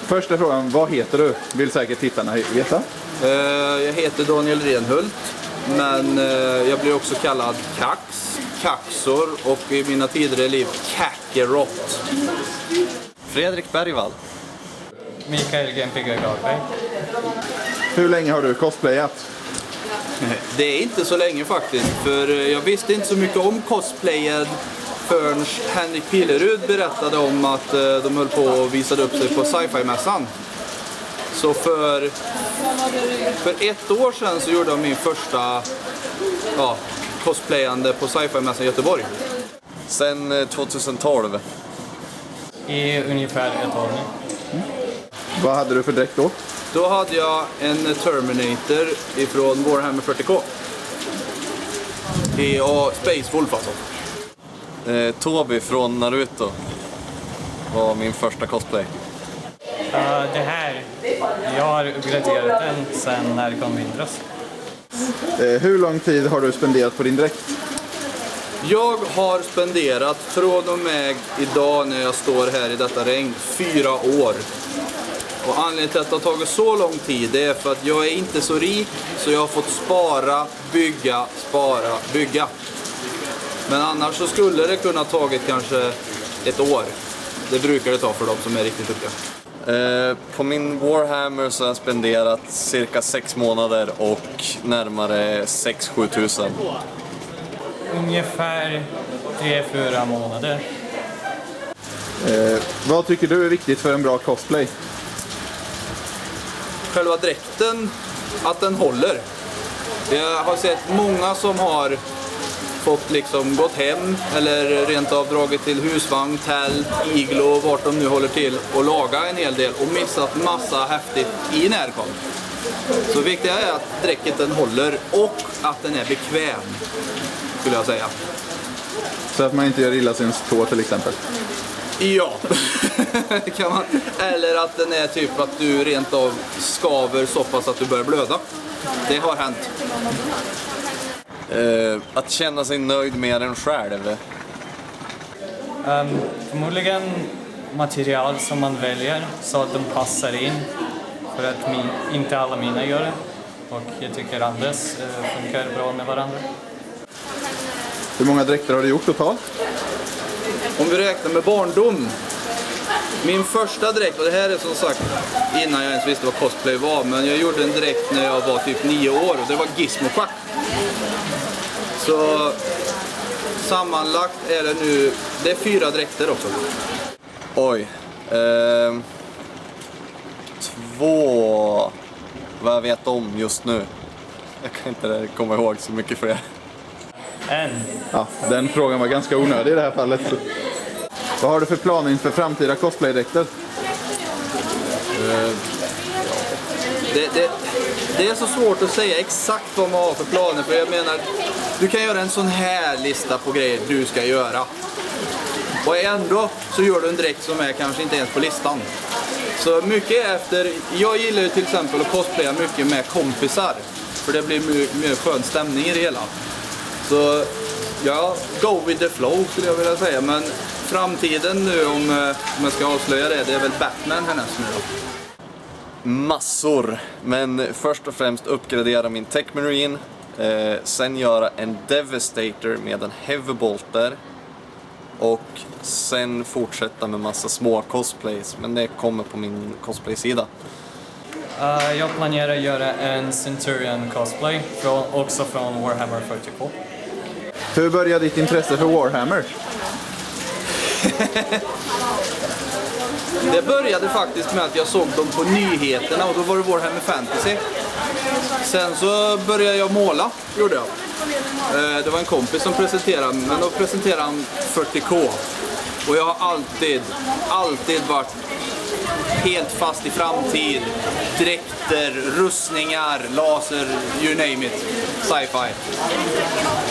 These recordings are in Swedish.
Första frågan, vad heter du? Vill säkert tittarna veta. Jag heter Daniel Renhult, men jag blir också kallad Kax, Kaxor och i mina tidigare liv Kakerot. Fredrik Bergvall. Mikael GMPG Gagberg. Hur länge har du cosplayat? Det är inte så länge faktiskt, för jag visste inte så mycket om cosplayen förrän Henrik Pillerud berättade om att de höll på och visade upp sig på sci-fi-mässan. Så för 1 år sedan så gjorde jag min första cosplayande på sci-fi-mässan i Göteborg. Sen 2012. I ungefär ett år nu. Vad hade du för dräkt då? Då hade jag en Terminator ifrån Warhammer 40K. Space Wolf alltså. Tobi från Naruto var min första cosplay. Det här, jag har uppgraderat den sen när det kom Vindras. Hur lång tid har du spenderat på din dräkt? Jag har spenderat från och med idag när jag står här i detta regn 4 år. Och anledningen till att det har tagit så lång tid är för att jag är inte så rik, så jag har fått spara, bygga. Men annars så skulle det kunna tagit kanske 1 år. Det brukar det ta för dem som är riktigt duktiga. På min Warhammer så har jag spenderat cirka 6 månader och närmare 6-7 tusen. Ungefär 3-4 månader. Vad tycker du är viktigt för en bra cosplay? Själva dräkten, att den håller. Jag har sett många som har fått liksom gått hem eller rent av dragit till husvagn, tält, iglo, vart de nu håller till och laga en hel del och missat massa häftigt i närkom. Så viktigt är att dräkten håller och att den är bekväm, skulle jag säga. Så att man inte gör illa sin tå till exempel. Ja, kan man. Eller att den är typ att du rent av skaver så pass att du börjar blöda. Det har hänt. Att känna sig nöjd med en själv. Förmodligen material som man väljer så att de passar in. För att inte alla mina gör det. Och jag tycker andras funkar bra med varandra. Hur många dräkter har du gjort totalt? Om vi räknar med barndom. Min första dräkt, och det här är som sagt innan jag ens visste vad cosplay var, men jag gjorde en dräkt när jag var typ 9 år och det var Gizmo-schack. Så sammanlagt är det nu, det är 4 dräkter också. Oj. 2 vad jag vet om just nu. Jag kan inte komma ihåg så mycket fler. Ja, den frågan var ganska onödig i det här fallet. Vad har du för planer inför framtida cosplaydräkter? Det är så svårt att säga exakt vad man har för planer, för jag menar, du kan göra en sån här lista på grejer du ska göra. Och ändå så gör du en dräkt som är kanske inte ens på listan. Så mycket efter, jag gillar ju till exempel att cosplaya mycket med kompisar, för det blir mer skön stämning i det hela. Så ja, go with the flow skulle jag vilja säga, men framtiden nu om jag ska avslöja det är väl Batman härnäst nu då. Massor, men först och främst uppgradera min Tech Marine, sen göra en Devastator med en Heavy Bolter och sen fortsätta med massa små cosplays, men det kommer på min cosplay-sida. Jag planerar att göra en Centurion cosplay, också från Warhammer 40K. Hur började ditt intresse för Warhammer? Det började faktiskt med att jag såg dem på nyheterna och då var det Warhammer Fantasy. Sen så började jag måla, gjorde jag. Det var en kompis som presenterade, men då presenterade han 40K. Och jag har alltid varit helt fast i framtid. Dräkter, rustningar, laser, you name it. Sci-fi.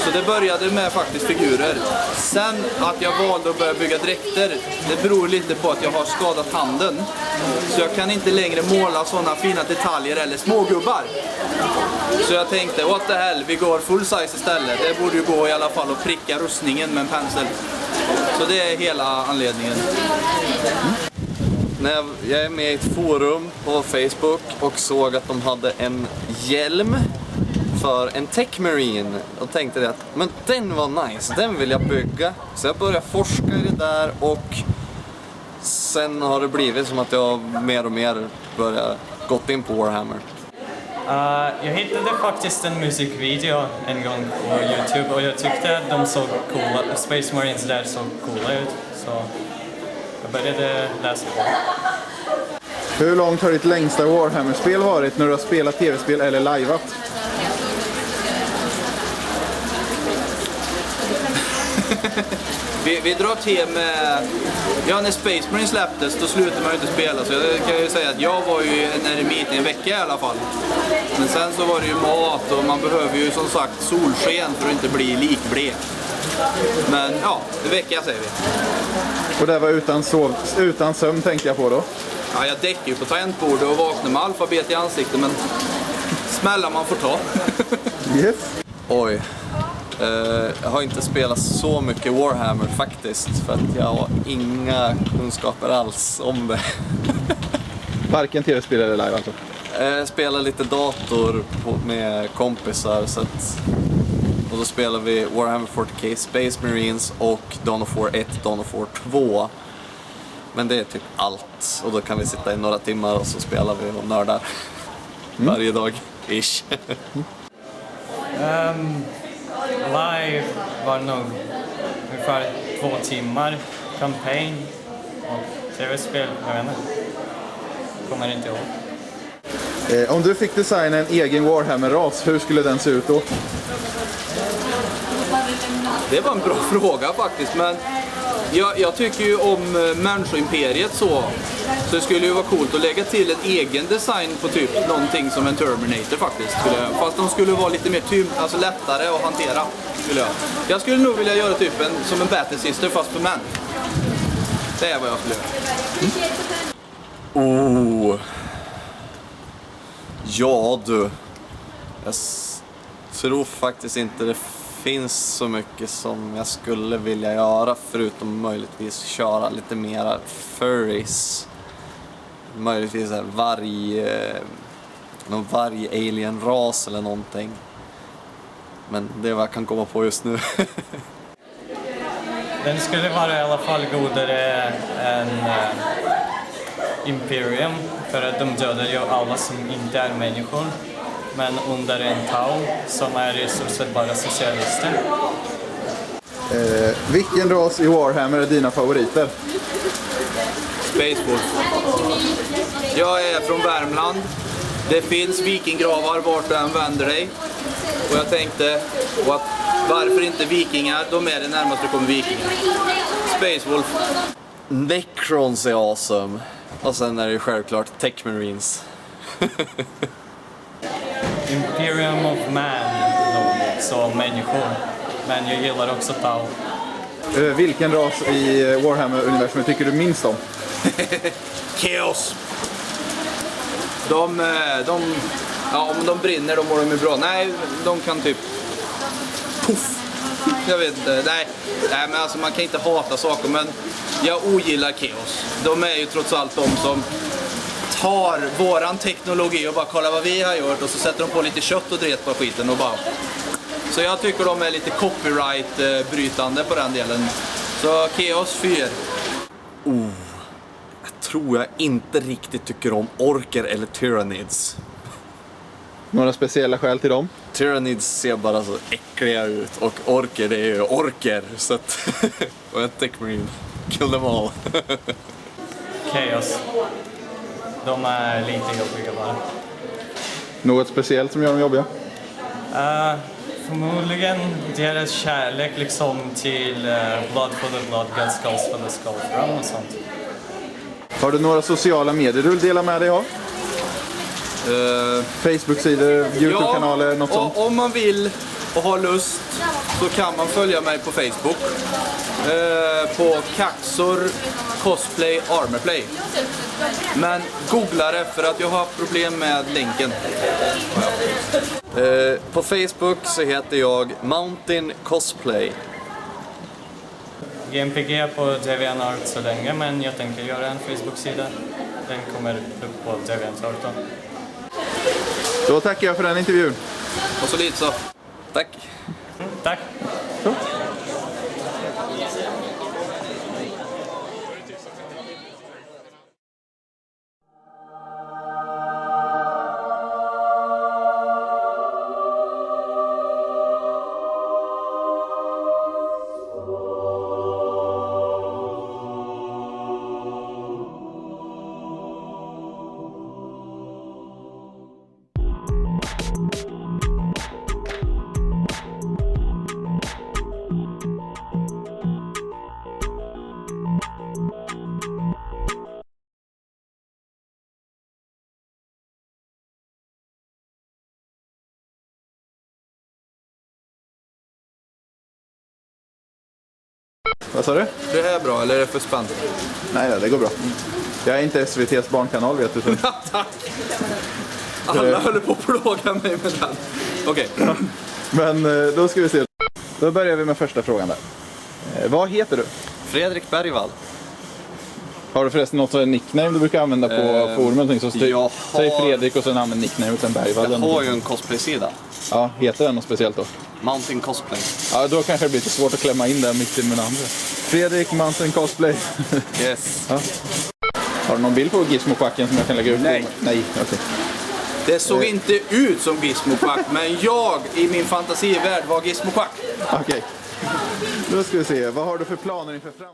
Så det började med faktiskt figurer. Sen att jag valde att börja bygga dräkter, det beror lite på att jag har skadat handen. Så jag kan inte längre måla sådana fina detaljer eller smågubbar. Så jag tänkte, what the hell, vi går full size istället. Det borde ju gå i alla fall att pricka rustningen med en pensel. Så det är hela anledningen. när jag är med i ett forum på Facebook och såg att de hade en hjälm för en Techmarine och tänkte det att men den var nice, den vill jag bygga. Så jag började forska i det där och sen har det blivit som att jag mer och mer börjat gått in på Warhammer. Jag hittade faktiskt en musikvideo en gång på YouTube och jag tyckte att de såg coola, Space Marines där såg coola ut. Så jag började läsa på. Hur långt har ditt längsta Warhammer-spel varit när du har spelat tv-spel eller liveat? Vi drar till med... Ja, när Space Marine släpptes då slutade man ju inte spela. Så jag kan ju säga att jag var ju en eremit i en vecka i alla fall. Men sen så var det ju mat och man behöver ju som sagt solsken för att inte bli likblek. Men ja, en vecka säger vi. Och det var utan sömn tänkte jag på då. Ja, jag däckade ju på tangentbordet och vaknade med alfabet i ansiktet, men smällar man får ta. Yes. Oj. Jag har inte spelat så mycket Warhammer faktiskt för att jag har inga kunskaper alls om det. Varken tv-spel eller live alltså? Jag spelar lite dator med kompisar så att, och då spelar vi Warhammer 40K Space Marines och Dawn of War 1, Dawn of War 2. Men det är typ allt och då kan vi sitta i några timmar och så spelar vi och nördar varje dag, ish. Live var nog ungefär 2 timmar, campaign och tv-spel, jag vet inte. Kommer inte ihåg. Om du fick designa en egen Warhammer-ras, hur skulle den se ut då? Det var en bra fråga faktiskt, men jag tycker ju om människoimperiet så det skulle ju vara coolt att lägga till en egen design på typ någonting som en Terminator faktiskt. Fast de skulle vara lite mer alltså lättare att hantera. Jag skulle nog vilja göra typ som en Battle Sister fast för män. Det är vad jag skulle göra. Ja du. Jag tror faktiskt inte det finns så mycket som jag skulle vilja göra förutom möjligtvis köra lite mera furries. Möjligtvis någon varje alien-ras eller någonting. Men det är vad jag kan komma på just nu. Den skulle vara i alla fall godare än Imperium för att de dödar ju alla som inte är människor. Men under en Tau som är i stort sett bara socialister. Vilken ras i Warhammer är dina favoriter? Space Wolf. Jag är från Värmland. Det finns vikinggravar vart du än vänder dig. Och jag tänkte att varför inte vikingar? De är det närmaste kommer vikingar. Space Wolf. Necrons är awesome. Och sen är det självklart Techmarines. Imperium of Man, så människor. Men jag gillar också Tau. Vilken ras i Warhammer-universumet tycker du minst om? Chaos. Om de brinner då mår de ju bra. Nej, de kan typ... Puff. Jag vet inte. Nej, men alltså man kan inte hata saker, men jag ogillar Chaos. De är ju trots allt de som tar våran teknologi och bara kollar vad vi har gjort och så sätter de på lite kött och dret på skiten och bara... Så jag tycker de är lite copyright-brytande på den delen. Så Chaos 4. Jag tror jag inte riktigt tycker om orker eller tyrannids. Några speciella skäl till dem? Tyrannids ser bara så äckliga ut och orker, det är ju orker. Så att och jag Techmarine, kill them all. Chaos. De är lite jobbiga bara. Något speciellt som gör dem jobbiga? Förmodligen deras kärlek liksom till Blood for the Blood, God Skulls for the Skull Throne och sånt. Har du några sociala medier du vill dela med dig av? Facebook-sidor, YouTube-kanaler, något sånt? Om man vill och har lust så kan man följa mig på Facebook. På Kaxor Cosplay Armorplay. Men googla det för att jag har problem med länken. På Facebook så heter jag Mountain Cosplay. GMPG på DeviantArt så länge, men jag tänker göra en Facebook-sida. Den kommer upp på DeviantArt då. Då tackar jag för den intervjun. Och så lite så. Tack! Tack! Vad sa du? Det här är bra, eller är det för spänt? Nej, det går bra. Jag är inte SVT:s barnkanal, vet du. Tack! Alla håller på att plåga mig med den. Okej. Men då ska vi se. Då börjar vi med första frågan där. Vad heter du? Fredrik Bergvall. Har du förresten något nickname du brukar använda på forum eller någonting? Så jag säg har- Fredrik och sen använd nickname och sen Bergvall. Jag eller har någonting. ju en cosplay-sida. Ja, heter den något speciellt då? Mountain Cosplay. Ja, då kanske det blir lite svårt att klämma in där mitt i med den andra. Fredrik Mountain Cosplay. Yes. Ja. Har du någon bild på Gizmo-quacken som jag kan lägga ut? Nej. Nej, okej. Det såg inte ut som Gizmo Quack, men jag i min fantasivärld var Gizmo Quack. Okej. Då ska vi se. Vad har du för planer inför framtiden?